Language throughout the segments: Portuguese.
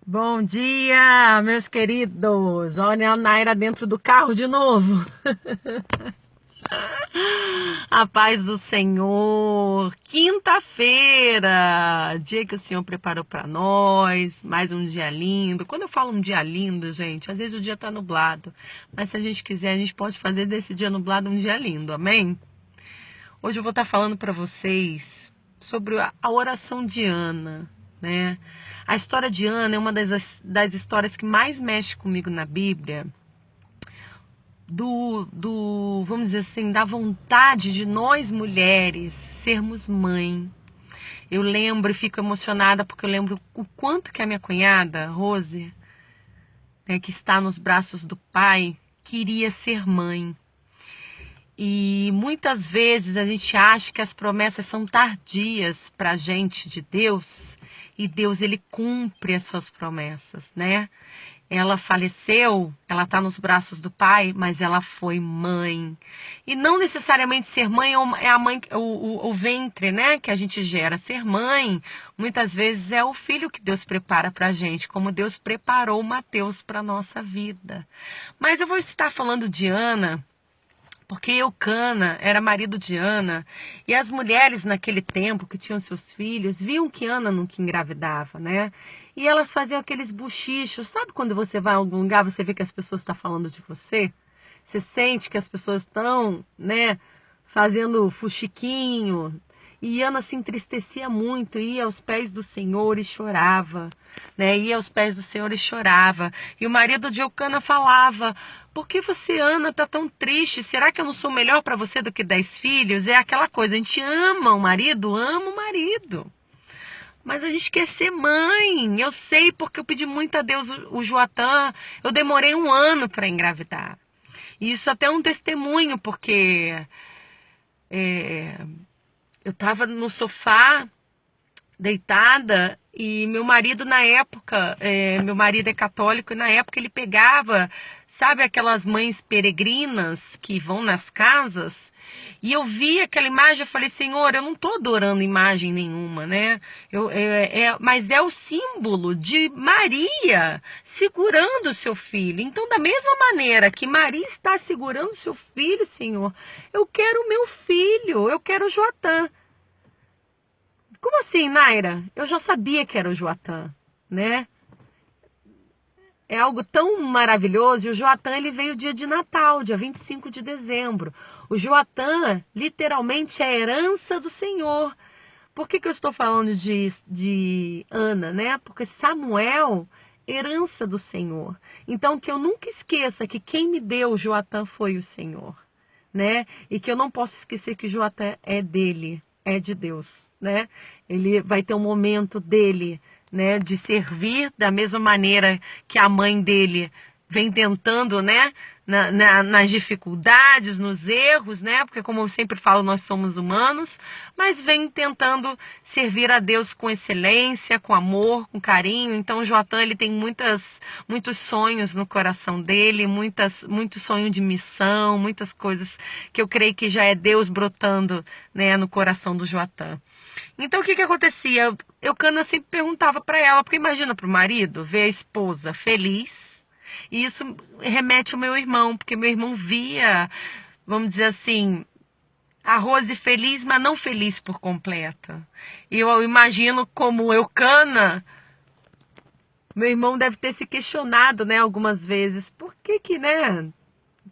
Bom dia, meus queridos. Olha a Naira dentro do carro de novo. A paz do Senhor. Quinta-feira, dia que o Senhor preparou para nós. Mais um dia lindo. Quando eu falo um dia lindo, gente, às vezes o dia tá nublado. Mas se a gente quiser, a gente pode fazer desse dia nublado um dia lindo. Amém? Hoje eu vou estar falando para vocês sobre a oração de Ana, né? A história de Ana é uma das histórias que mais mexe comigo na Bíblia, vamos dizer assim, da vontade de nós mulheres sermos mãe. Eu lembro e fico emocionada porque eu lembro o quanto que a minha cunhada, Rose, né, que está nos braços do pai, queria ser mãe. E muitas vezes a gente acha que as promessas são tardias para a gente de Deus, e Deus ele cumpre as suas promessas, né? Ela faleceu, ela está nos braços do pai, mas ela foi mãe. E não necessariamente ser mãe é a mãe, o ventre, né? Que a gente gera. Ser mãe, muitas vezes, é o filho que Deus prepara para a gente, como Deus preparou Mateus para a nossa vida. Mas eu vou estar falando de Ana porque Eucana era marido de Ana, e as mulheres naquele tempo que tinham seus filhos viam que Ana nunca engravidava, né? E elas faziam aqueles bochichos. Sabe quando você vai a algum lugar, você vê que as pessoas estão falando de você? Você sente que as pessoas estão, né, fazendo fuxiquinho. E Ana se entristecia muito, ia aos pés do Senhor e chorava, né? Ia aos pés do Senhor e chorava. E o marido de Eucana falava: por que você, Ana, está tão triste? Será que eu não sou melhor para você do que 10 filhos? É aquela coisa, a gente ama o marido. Mas a gente quer ser mãe. Eu sei porque eu pedi muito a Deus o Joatã. Eu demorei 1 ano para engravidar. E isso até é um testemunho, porque eu estava no sofá deitada e meu marido na época, meu marido é católico e na época ele pegava, sabe aquelas mães peregrinas que vão nas casas? E eu vi aquela imagem, eu falei: Senhor, eu não estou adorando imagem nenhuma, né? Mas é o símbolo de Maria segurando o seu filho. Então, da mesma maneira que Maria está segurando o seu filho, Senhor, eu quero o meu filho, eu quero o Joatã. Como assim, Naira? Eu já sabia que era o Joatã, né? É algo tão maravilhoso. E o Joatã, ele veio dia de Natal, dia 25 de dezembro. O Joatã, literalmente, é a herança do Senhor. Por que eu estou falando de Ana, né? Porque Samuel, herança do Senhor. Então, que eu nunca esqueça que quem me deu o Joatã foi o Senhor, né? E que eu não posso esquecer que Joatã é dele, é de Deus, né? Ele vai ter um momento dele, né, de servir da mesma maneira que a mãe dele vem tentando, né, nas dificuldades, nos erros, né, porque como eu sempre falo, nós somos humanos, mas vem tentando servir a Deus com excelência, com amor, com carinho. Então o Joatã, ele tem muitos sonhos no coração dele, muito sonho de missão, muitas coisas que eu creio que já é Deus brotando, né, no coração do Joatã. Então o que acontecia? Eucana sempre perguntava para ela, porque imagina para o marido ver a esposa feliz, e isso remete ao meu irmão, porque meu irmão via, vamos dizer assim, a Rose feliz, mas não feliz por completa. E eu imagino como Eucana, meu irmão deve ter se questionado, né, algumas vezes, por que, né?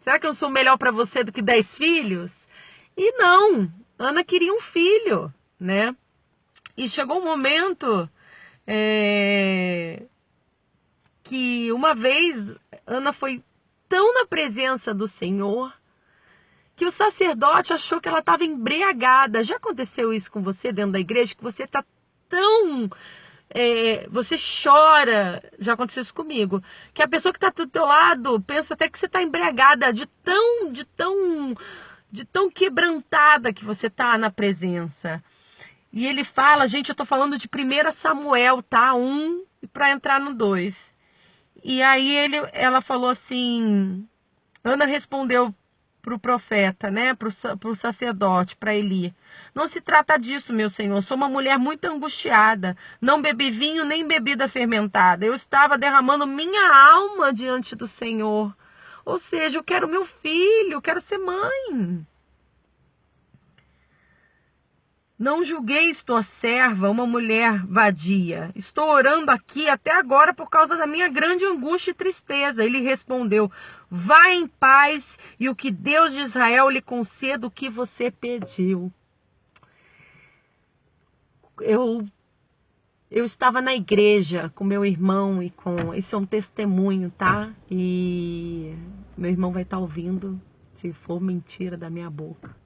Será que eu sou melhor para você do que 10 filhos? E não, Ana queria um filho, né? E chegou um momento que uma vez Ana foi tão na presença do Senhor que o sacerdote achou que ela estava embriagada. Já aconteceu isso com você dentro da igreja? Que você está tão... você chora, já aconteceu isso comigo, que a pessoa que está do teu lado pensa até que você está embriagada de tão quebrantada que você está na presença. E ele fala, gente, eu tô falando de 1 Samuel, tá? 1 para entrar no 2. E aí ela falou assim, Ana respondeu para o profeta, né? Para o sacerdote, para Eli. Não se trata disso, meu Senhor. Sou uma mulher muito angustiada. Não bebi vinho nem bebida fermentada. Eu estava derramando minha alma diante do Senhor. Ou seja, eu quero meu filho, eu quero ser mãe. Não julgueis tua serva, uma mulher vadia. Estou orando aqui até agora por causa da minha grande angústia e tristeza. Ele respondeu: vá em paz e o que Deus de Israel lhe conceda o que você pediu. Eu estava na igreja com meu irmão e com... Esse é um testemunho, tá? E meu irmão vai estar ouvindo, se for mentira da minha boca.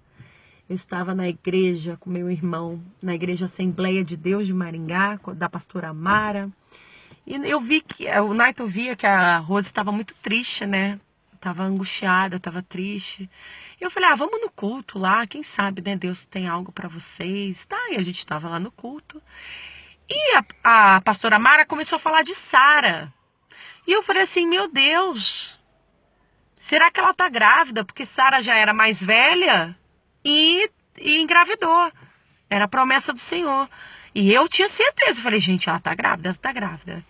Eu estava na igreja com meu irmão, na igreja Assembleia de Deus de Maringá, da pastora Mara. E eu vi que, o Naito via que a Rose estava muito triste, né? Estava angustiada, estava triste. E eu falei, vamos no culto lá, quem sabe, né? Deus tem algo para vocês. Tá, e a gente estava lá no culto. E a pastora Mara começou a falar de Sara. E eu falei assim, meu Deus, será que ela tá grávida? Porque Sara já era mais velha e engravidou. Era a promessa do Senhor. E eu tinha certeza. Eu falei, gente, ela tá grávida, ela tá grávida.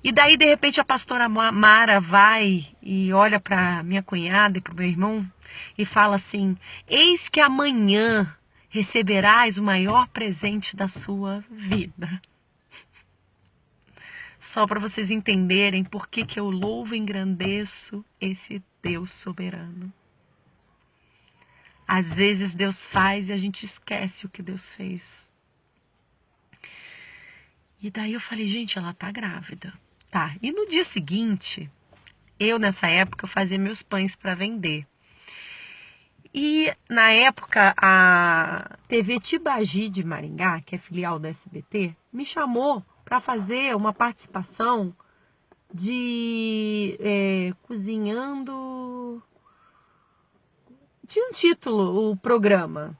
E daí, de repente, a pastora Mara vai e olha para minha cunhada e para o meu irmão e fala assim, eis que amanhã receberás o maior presente da sua vida. Só para vocês entenderem por que eu louvo e engrandeço esse Deus soberano. Às vezes Deus faz e a gente esquece o que Deus fez. E daí eu falei, gente, ela tá grávida. Tá, e no dia seguinte, nessa época, eu fazia meus pães para vender. E na época, a TV Tibagi de Maringá, que é filial do SBT, me chamou para fazer uma participação de cozinhando... Tinha um título, o programa.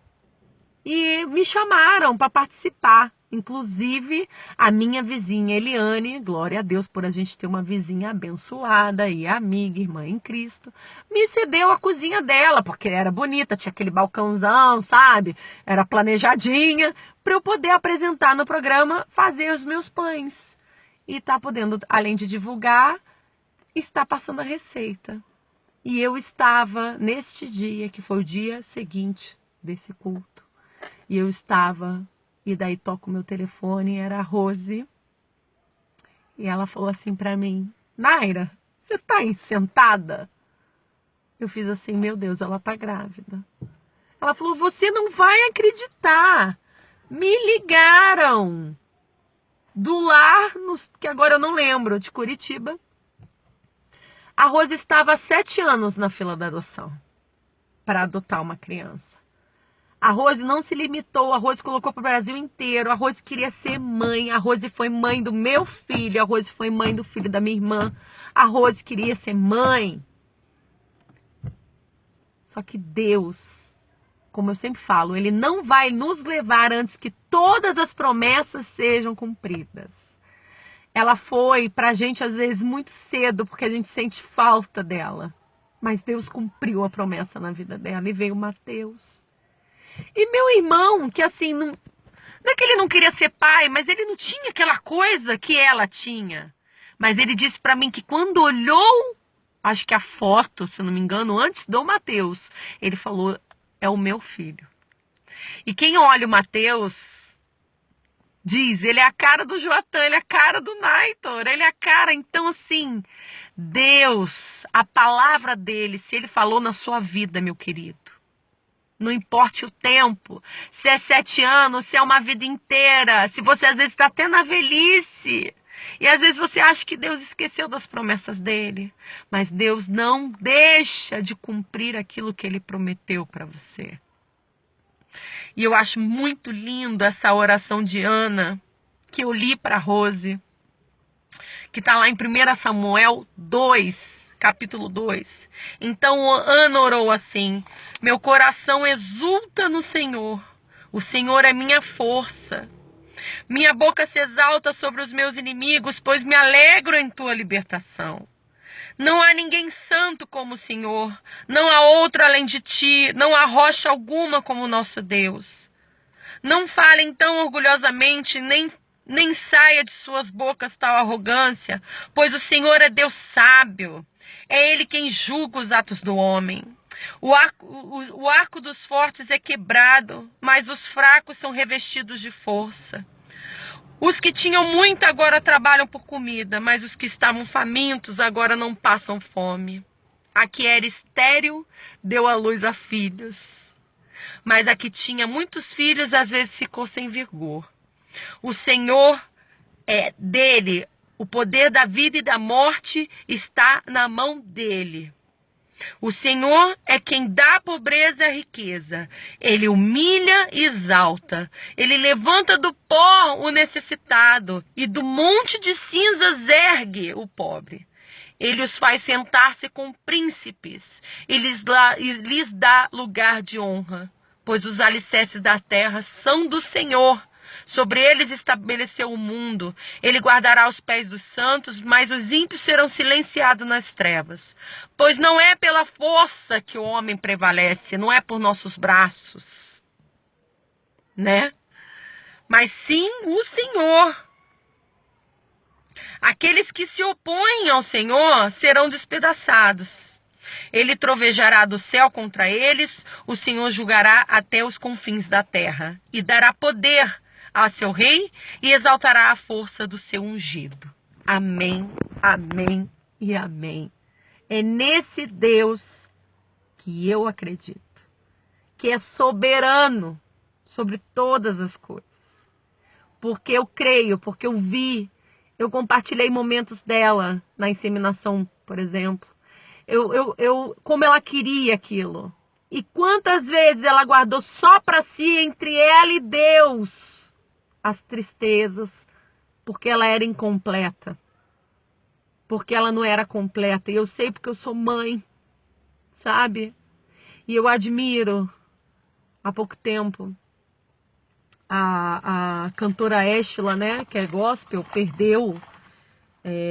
E me chamaram para participar. Inclusive, a minha vizinha Eliane, glória a Deus por a gente ter uma vizinha abençoada e amiga, irmã em Cristo, me cedeu a cozinha dela, porque era bonita, tinha aquele balcãozão, sabe? Era planejadinha, para eu poder apresentar no programa, fazer os meus pães. E tá podendo, além de divulgar, está passando a receita. E eu estava neste dia, que foi o dia seguinte desse culto. E eu estava, e daí toco o meu telefone, era a Rose. E ela falou assim pra mim, Naira, você tá aí sentada? Eu fiz assim, meu Deus, ela tá grávida. Ela falou, você não vai acreditar. Me ligaram do lar, que agora eu não lembro, de Curitiba. A Rose estava há 7 anos na fila da adoção para adotar uma criança. A Rose não se limitou, a Rose colocou para o Brasil inteiro, a Rose queria ser mãe, a Rose foi mãe do meu filho, a Rose foi mãe do filho da minha irmã, a Rose queria ser mãe. Só que Deus, como eu sempre falo, Ele não vai nos levar antes que todas as promessas sejam cumpridas. Ela foi pra gente às vezes muito cedo, porque a gente sente falta dela. Mas Deus cumpriu a promessa na vida dela e veio Mateus. E meu irmão, que assim, não é que ele não queria ser pai, mas ele não tinha aquela coisa que ela tinha. Mas ele disse pra mim que quando olhou, acho que a foto, se não me engano, antes do Mateus, ele falou, é o meu filho. E quem olha o Mateus, diz, ele é a cara do Joatan, ele é a cara do Naitor, ele é a cara, então assim, Deus, a palavra dele, se ele falou na sua vida, meu querido, não importe o tempo, se é 7 anos, se é uma vida inteira, se você às vezes está até na velhice, e às vezes você acha que Deus esqueceu das promessas dele, mas Deus não deixa de cumprir aquilo que ele prometeu para você. E eu acho muito lindo essa oração de Ana, que eu li para Rose, que está lá em 1 Samuel 2, capítulo 2. Então Ana orou assim, meu coração exulta no Senhor, o Senhor é minha força. Minha boca se exalta sobre os meus inimigos, pois me alegro em tua libertação. Não há ninguém santo como o Senhor. Não há outro além de ti. Não há rocha alguma como o nosso Deus. Não falem tão orgulhosamente, nem saia de suas bocas tal arrogância, pois o Senhor é Deus sábio. É Ele quem julga os atos do homem. O arco dos fortes é quebrado, mas os fracos são revestidos de força. Os que tinham muito agora trabalham por comida, mas os que estavam famintos agora não passam fome. A que era estéril deu à luz a filhos, mas a que tinha muitos filhos às vezes ficou sem vigor. O Senhor é dele, o poder da vida e da morte está na mão dele. O Senhor é quem dá a pobreza e a riqueza. Ele humilha e exalta. Ele levanta do pó o necessitado e do monte de cinzas ergue o pobre. Ele os faz sentar-se com príncipes e lhes dá lugar de honra, pois os alicerces da terra são do Senhor. Sobre eles estabeleceu o mundo. Ele guardará os pés dos santos, mas os ímpios serão silenciados nas trevas. Pois não é pela força que o homem prevalece, não é por nossos braços, né? Mas sim o Senhor. Aqueles que se opõem ao Senhor serão despedaçados. Ele trovejará do céu contra eles, o Senhor julgará até os confins da terra, e dará poder a seu rei, e exaltará a força do seu ungido. Amém, amém e amém. É nesse Deus que eu acredito, que é soberano sobre todas as coisas. Porque eu creio, porque eu vi, eu compartilhei momentos dela na inseminação, por exemplo. Como ela queria aquilo. E quantas vezes ela guardou só para si, entre ela e Deus, as tristezas, porque ela era incompleta. Porque ela não era completa. E eu sei porque eu sou mãe, sabe? E eu admiro, há pouco tempo, a cantora Eshla, né, que é gospel, perdeu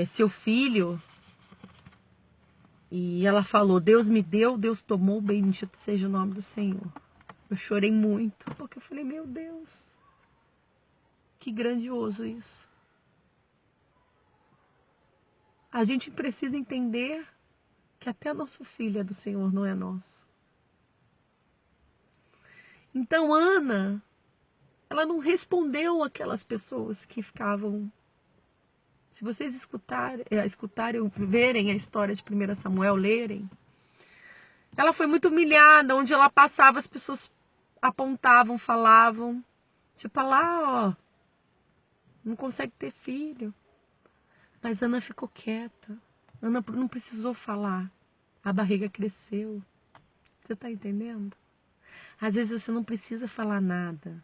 seu filho. E ela falou, Deus me deu, Deus tomou, bendito seja o nome do Senhor. Eu chorei muito, porque eu falei, meu Deus, que grandioso isso. A gente precisa entender que até nosso filho é do Senhor, não é nosso. Então Ana, ela não respondeu aquelas pessoas que ficavam... Se vocês escutarem, verem a história de 1 Samuel, lerem, ela foi muito humilhada, onde ela passava, as pessoas apontavam, falavam, tipo, lá, ó, não consegue ter filho. Mas Ana ficou quieta. Ana não precisou falar. A barriga cresceu. Você está entendendo? Às vezes você não precisa falar nada.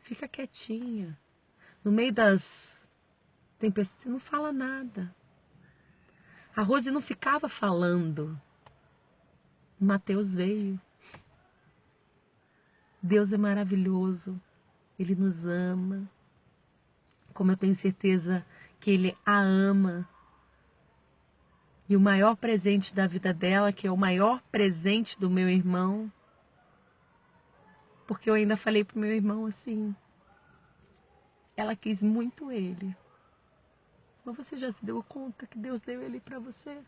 Fica quietinha. No meio das tempestades, você não fala nada. A Rose não ficava falando. Mateus veio. Deus é maravilhoso. Ele nos ama. Como eu tenho certeza que Ele a ama. E o maior presente da vida dela, que é o maior presente do meu irmão, porque eu ainda falei pro meu irmão assim, ela quis muito ele. Mas você já se deu conta que Deus deu ele para você?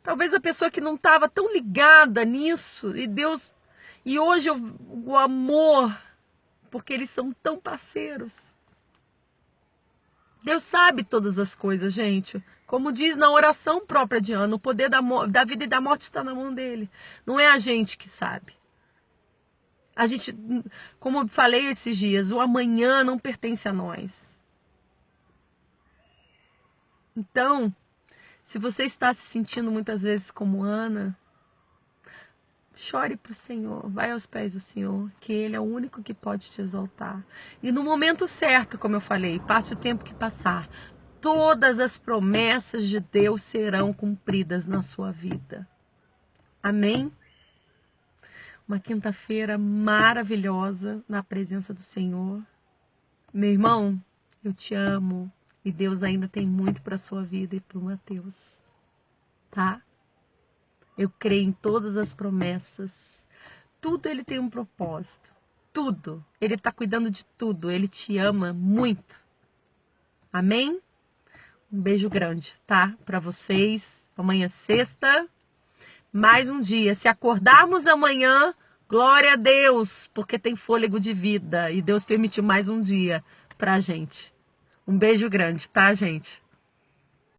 Talvez a pessoa que não estava tão ligada nisso, e Deus... E hoje o amor, porque eles são tão parceiros. Deus sabe todas as coisas, gente. Como diz na oração própria de Ana, o poder da vida e da morte está na mão dele. Não é a gente que sabe. A gente, como eu falei esses dias, o amanhã não pertence a nós. Então, se você está se sentindo muitas vezes como Ana, chore para o Senhor, vai aos pés do Senhor, que Ele é o único que pode te exaltar. E no momento certo, como eu falei, passe o tempo que passar, todas as promessas de Deus serão cumpridas na sua vida. Amém? Uma quinta-feira maravilhosa na presença do Senhor. Meu irmão, eu te amo. E Deus ainda tem muito para sua vida e para o Mateus, tá? Eu creio em todas as promessas. Tudo ele tem um propósito. Tudo. Ele está cuidando de tudo. Ele te ama muito. Amém? Um beijo grande, tá? Para vocês. Amanhã é sexta. Mais um dia. Se acordarmos amanhã, glória a Deus, porque tem fôlego de vida. E Deus permitiu mais um dia pra gente. Um beijo grande, tá, gente?